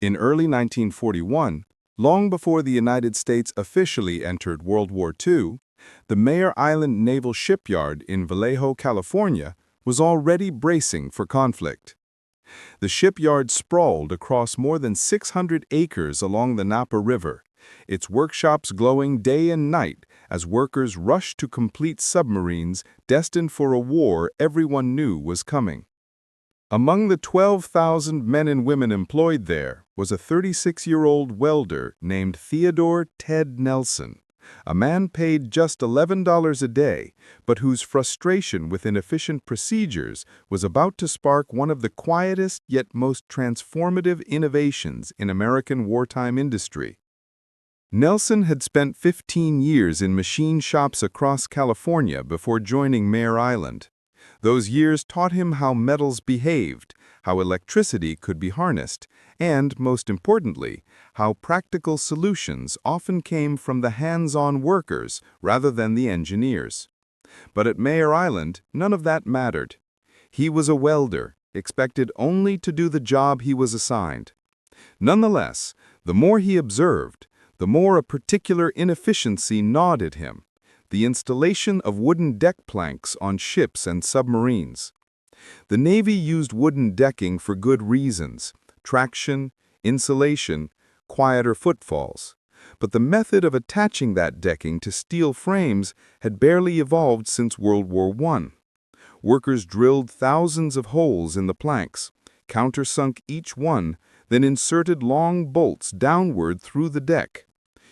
In early 1941, long before the United States officially entered World War II, the Mare Island Naval Shipyard in Vallejo, California, was already bracing for conflict. The shipyard sprawled across more than 600 acres along the Napa River, its workshops glowing day and night as workers rushed to complete submarines destined for a war everyone knew was coming. Among the 12,000 men and women employed there was a 36-year-old welder named Theodore Ted Nelson, a man paid just $11 a day, but whose frustration with inefficient procedures was about to spark one of the quietest yet most transformative innovations in American wartime industry. Nelson had spent 15 years in machine shops across California before joining Mare Island. Those years taught him how metals behaved, how electricity could be harnessed, and, most importantly, how practical solutions often came from the hands-on workers rather than the engineers. But at Mare Island, none of that mattered. He was a welder, expected only to do the job he was assigned. Nonetheless, the more he observed, the more a particular inefficiency gnawed at him: the installation of wooden deck planks on ships and submarines. The Navy used wooden decking for good reasons: traction, insulation, quieter footfalls. But the method of attaching that decking to steel frames had barely evolved since World War I. Workers drilled thousands of holes in the planks, countersunk each one, then inserted long bolts downward through the deck.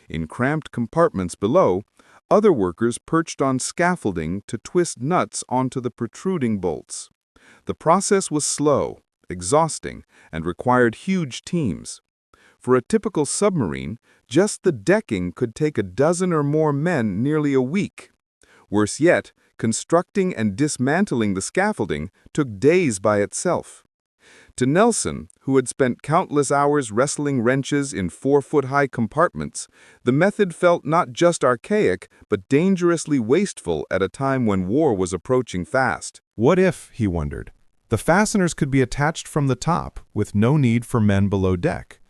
In cramped compartments below, other workers perched on scaffolding to twist nuts onto the protruding bolts. The process was slow, exhausting, and required huge teams. For a typical submarine, just the decking could take a dozen or more men nearly a week. Worse yet, constructing and dismantling the scaffolding took days by itself. To Nelson, who had spent countless hours wrestling wrenches in 4-foot-high compartments, the method felt not just archaic, but dangerously wasteful at a time when war was approaching fast. What if, he wondered, the fasteners could be attached from the top, with no need for men below deck?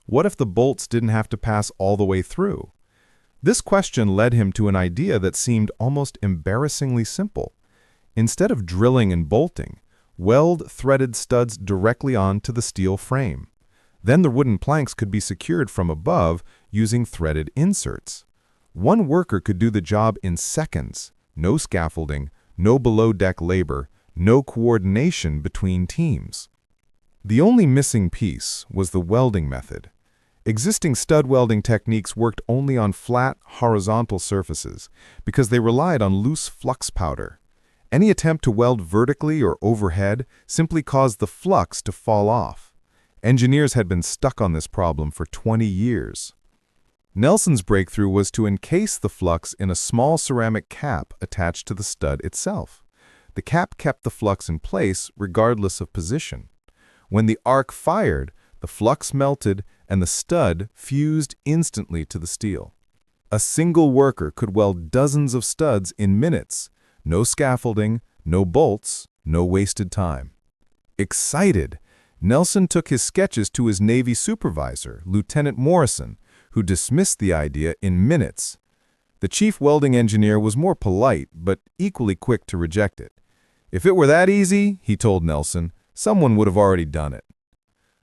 What if the bolts didn't have to pass all the way through? This question led him to an idea that seemed almost embarrassingly simple. Instead of drilling and bolting, weld threaded studs directly onto the steel frame. Then the wooden planks could be secured from above using threaded inserts. One worker could do the job in seconds. No scaffolding, no below-deck labor, no coordination between teams. The only missing piece was the welding method. Existing stud welding techniques worked only on flat, horizontal surfaces because they relied on loose flux powder. Any attempt to weld vertically or overhead simply caused the flux to fall off. Engineers had been stuck on this problem for 20 years. Nelson's breakthrough was to encase the flux in a small ceramic cap attached to the stud itself. The cap kept the flux in place regardless of position. When the arc fired, the flux melted and the stud fused instantly to the steel. A single worker could weld dozens of studs in minutes. No scaffolding, no bolts, no wasted time. Excited, Nelson took his sketches to his Navy supervisor, Lieutenant Morrison, who dismissed the idea in minutes. The chief welding engineer was more polite, but equally quick to reject it. If it were that easy, he told Nelson, someone would have already done it.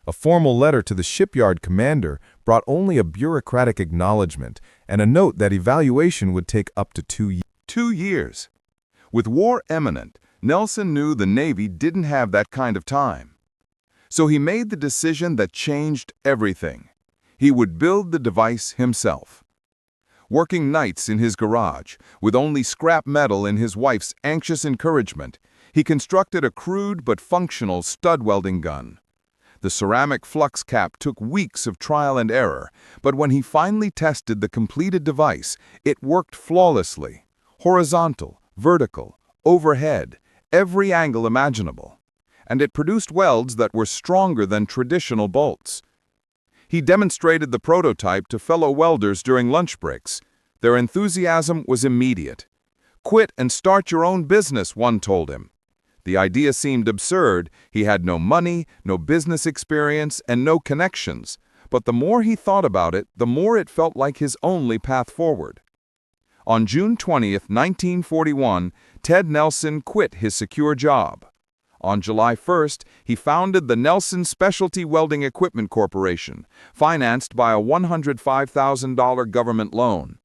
A formal letter to the shipyard commander brought only a bureaucratic acknowledgement and a note that evaluation would take up to 2 years. With war imminent, Nelson knew the Navy didn't have that kind of time. So he made the decision that changed everything. He would build the device himself. Working nights in his garage, with only scrap metal in his wife's anxious encouragement, he constructed a crude but functional stud welding gun. The ceramic flux cap took weeks of trial and error, but when he finally tested the completed device, it worked flawlessly. Horizontal, vertical, overhead, every angle imaginable. And it produced welds that were stronger than traditional bolts. He demonstrated the prototype to fellow welders during lunch breaks. Their enthusiasm was immediate. "Quit and start your own business," one told him. The idea seemed absurd. He had no money, no business experience, and no connections. But the more he thought about it, the more it felt like his only path forward. On June 20, 1941, Ted Nelson quit his secure job. On July 1st, he founded the Nelson Specialty Welding Equipment Corporation, financed by a $105,000 government loan.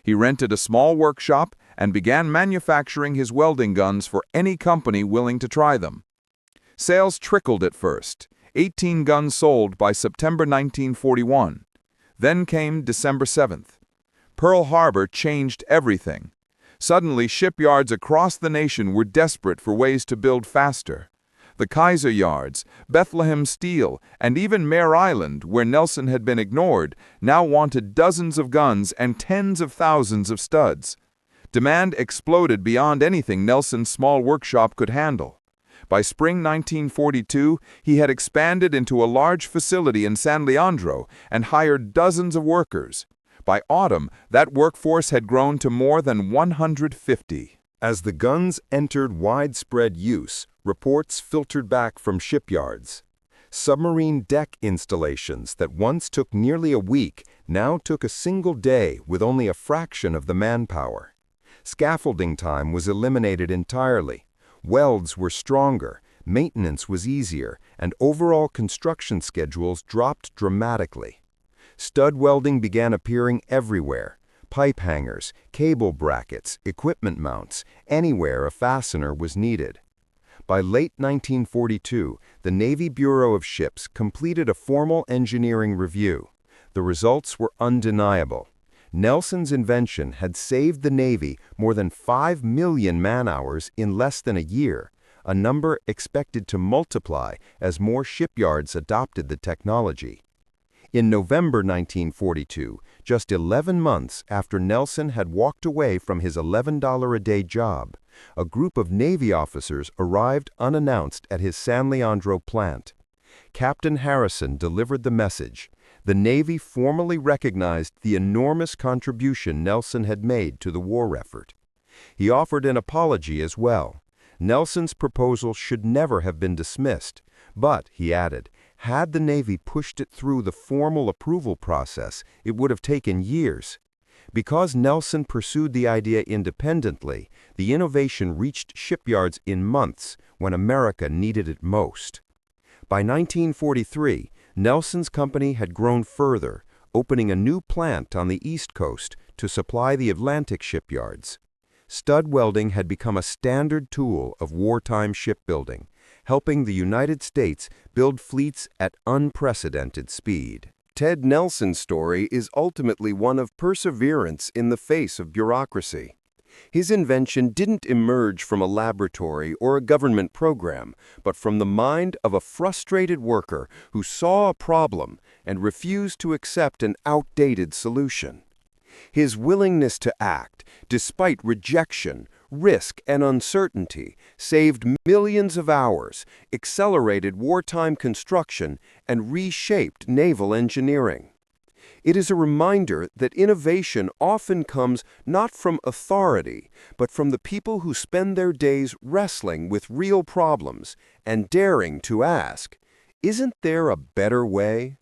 He rented a small workshop and began manufacturing his welding guns for any company willing to try them. Sales trickled at first, 18 guns sold by September 1941. Then came December 7th. Pearl Harbor changed everything. Suddenly, shipyards across the nation were desperate for ways to build faster. The Kaiser yards, Bethlehem Steel, and even Mare Island, where Nelson had been ignored, now wanted dozens of guns and tens of thousands of studs. Demand exploded beyond anything Nelson's small workshop could handle. By spring 1942, he had expanded into a large facility in San Leandro and hired dozens of workers. By autumn, that workforce had grown to more than 150. As the guns entered widespread use, reports filtered back from shipyards. Submarine deck installations that once took nearly a week now took a single day with only a fraction of the manpower. Scaffolding time was eliminated entirely. Welds were stronger, maintenance was easier, and overall construction schedules dropped dramatically. Stud welding began appearing everywhere. Pipe hangers, cable brackets, equipment mounts, anywhere a fastener was needed. By late 1942, the Navy Bureau of Ships completed a formal engineering review. The results were undeniable. Nelson's invention had saved the Navy more than 5 million man-hours in less than a year, a number expected to multiply as more shipyards adopted the technology. In November 1942, just 11 months after Nelson had walked away from his $11 a day job, a group of Navy officers arrived unannounced at his San Leandro plant. Captain Harrison delivered the message. The Navy formally recognized the enormous contribution Nelson had made to the war effort. He offered an apology as well. Nelson's proposal should never have been dismissed, but, he added, had the Navy pushed it through the formal approval process, it would have taken years. Because Nelson pursued the idea independently, the innovation reached shipyards in months when America needed it most. By 1943, Nelson's company had grown further, opening a new plant on the East Coast to supply the Atlantic shipyards. Stud welding had become a standard tool of wartime shipbuilding, helping the United States build fleets at unprecedented speed. Ted Nelson's story is ultimately one of perseverance in the face of bureaucracy. His invention didn't emerge from a laboratory or a government program, but from the mind of a frustrated worker who saw a problem and refused to accept an outdated solution. His willingness to act, despite rejection, risk, and uncertainty, saved millions of hours, accelerated wartime construction, and reshaped naval engineering. It is a reminder that innovation often comes not from authority, but from the people who spend their days wrestling with real problems and daring to ask, "Isn't there a better way?"